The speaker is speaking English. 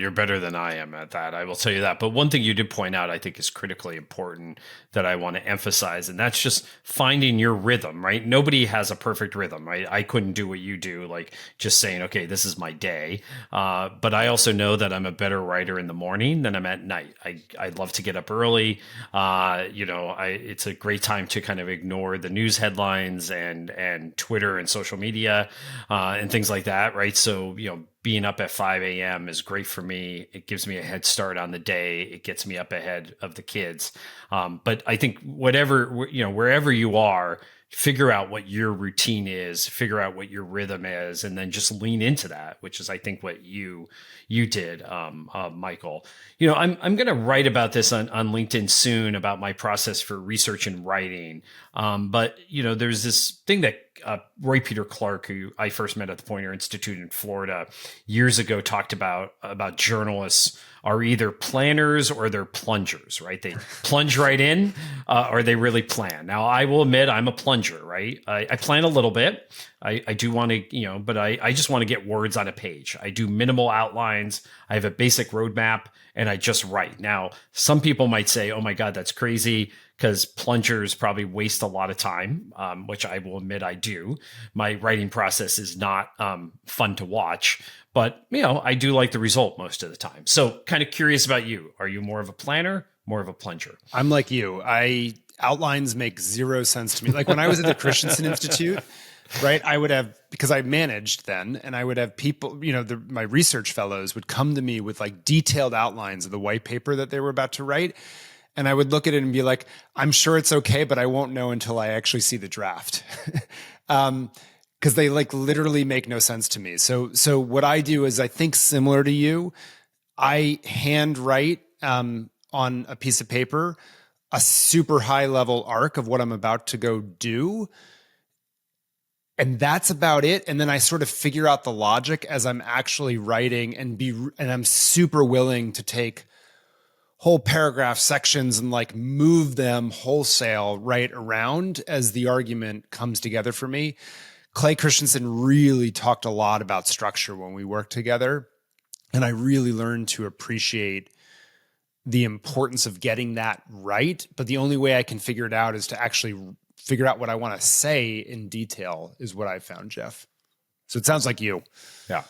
you're better than I am at that. I will tell you that. But one thing you did point out, I think, is critically important that I want to emphasize, and that's just finding your rhythm, right? Nobody has a perfect rhythm, right? I couldn't do what you do, like just saying, okay, this is my day. But I also know that I'm a better writer in the morning than I'm at night. I love to get up early. It's a great time to kind of ignore the news headlines and Twitter and social media and things like that, right? So, being up at 5 a.m. is great for me. It gives me a head start on the day. It gets me up ahead of the kids. But I think wherever you are, figure out what your routine is, figure out what your rhythm is, and then just lean into that, which is, I think, what you did, Michael. I'm going to write about this on LinkedIn soon about my process for research and writing. But there's this thing that Roy Peter Clark, who I first met at the Poynter Institute in Florida years ago, talked about journalists are either planners or they're plungers, right? They plunge right in, or they really plan. Now, I will admit I'm a plunger, right? I plan a little bit. I do want to, but I just want to get words on a page. I do minimal outlines. I have a basic roadmap and I just write. Now, some people might say, oh my God, that's crazy, because plungers probably waste a lot of time, which I will admit I do. My writing process is not fun to watch, but I do like the result most of the time. So kind of curious about you. Are you more of a planner, more of a plunger? I'm like you. Outlines make zero sense to me. Like when I was at the Christensen Institute, right, I would have, because I managed then, and I would have people, my research fellows would come to me with like detailed outlines of the white paper that they were about to write. And I would look at it and be like, I'm sure it's okay, but I won't know until I actually see the draft. Because they like literally make no sense to me. So what I do is, I think similar to you, I hand write on a piece of paper a super high level arc of what I'm about to go do. And that's about it. And then I sort of figure out the logic as I'm actually writing, and I'm super willing to take whole paragraph sections and like move them wholesale right around as the argument comes together for me. Clay Christensen really talked a lot about structure when we worked together. And I really learned to appreciate the importance of getting that right. But the only way I can figure it out is to actually figure out what I want to say in detail, is what I found, Jeff. So it sounds like you. Yeah.